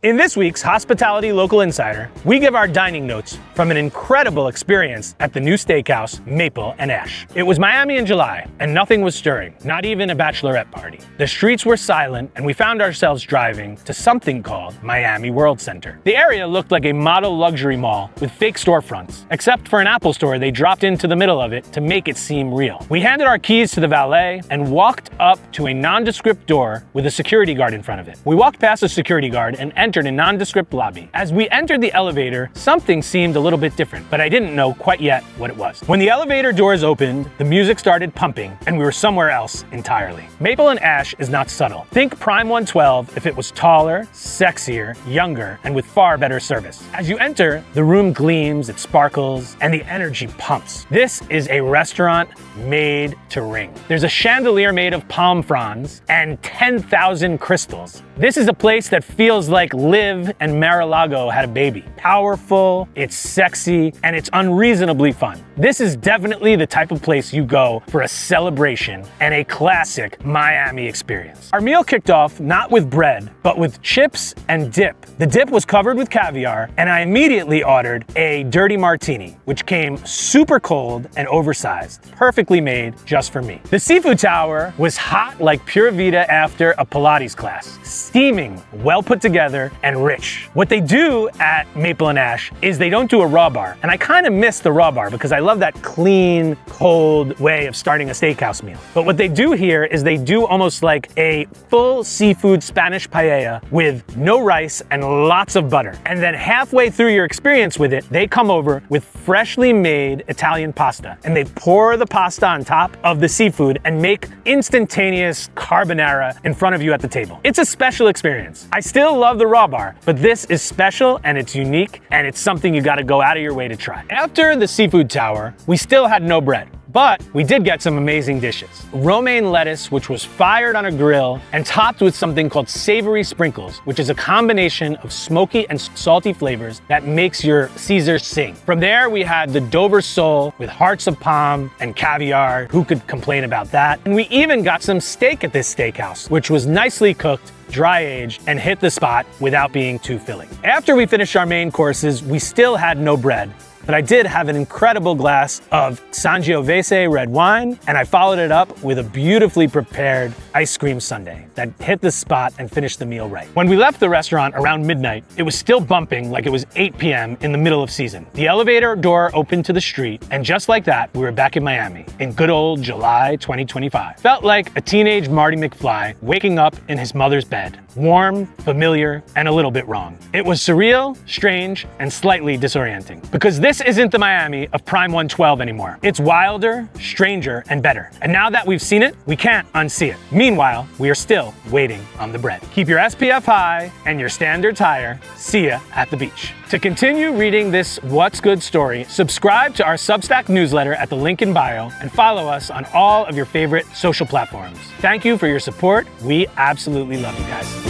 In this week's Hospitality Local Insider, we give our dining notes from an incredible experience at the new steakhouse, Maple and Ash. It was Miami in July, and nothing was stirring, not even a bachelorette party. The streets were silent, and we found ourselves driving to something called Miami Worldcenter. The area looked like a model luxury mall with fake storefronts, except for an Apple store they dropped into the middle of it to make it seem real. We handed our keys to the valet and walked up to a nondescript door with a security guard in front of it. We walked past the security guard and entered a nondescript lobby. As we entered the elevator, something seemed a little bit different, but I didn't know quite yet what it was. When the elevator doors opened, the music started pumping, and we were somewhere else entirely. Maple and Ash is not subtle. Think Prime 112 if it was taller, sexier, younger, and with far better service. As you enter, the room gleams, it sparkles, and the energy pumps. This is a restaurant made to ring. There's a chandelier made of palm fronds and 10,000 crystals. This is a place that feels like Liv and Mar-a-Lago had a baby. Powerful, it's sexy, and it's unreasonably fun. This is definitely the type of place you go for a celebration and a classic Miami experience. Our meal kicked off not with bread, but with chips and dip. The dip was covered with caviar, and I immediately ordered a dirty martini, which came super cold and oversized, perfectly made just for me. The seafood tower was hot like Pura Vida after a Pilates class. Steaming, well put together, and rich. What they do at Maple and Ash is they don't do a raw bar, and I kind of miss the raw bar because I love that clean, cold way of starting a steakhouse meal. But what they do here is they do almost like a full seafood Spanish paella with no rice and lots of butter. And then halfway through your experience with it, they come over with freshly made Italian pasta, and they pour the pasta on top of the seafood and make instantaneous carbonara in front of you at the table. It's a special experience. I still love the raw bar, but this is special and it's unique and it's something you gotta go out of your way to try. After the seafood tower, we still had no bread. But we did get some amazing dishes. Romaine lettuce, which was fired on a grill and topped with something called savory sprinkles, which is a combination of smoky and salty flavors that makes your Caesar sing. From there, we had the Dover sole with hearts of palm and caviar. Who could complain about that? And we even got some steak at this steakhouse, which was nicely cooked, dry-aged, and hit the spot without being too filling. After we finished our main courses, we still had no bread, but I did have an incredible glass of Sangiovese red wine, and I followed it up with a beautifully prepared ice cream sundae that hit the spot and finished the meal right. When we left the restaurant around midnight, it was still bumping like it was 8 p.m. in the middle of season. The elevator door opened to the street, and just like that, we were back in Miami in good old July 2025. Felt like a teenage Marty McFly waking up in his mother's bed. Warm, familiar, and a little bit wrong. It was surreal, strange, and slightly disorienting. Because this isn't the Miami of Prime 112 anymore. It's wilder, stranger, and better. And now that we've seen it, we can't unsee it. Meanwhile, we are still waiting on the bread. Keep your SPF high and your standards higher. See ya at the beach. To continue reading this What's Good story, subscribe to our Substack newsletter at the link in bio and follow us on all of your favorite social platforms. Thank you for your support. We absolutely love you guys.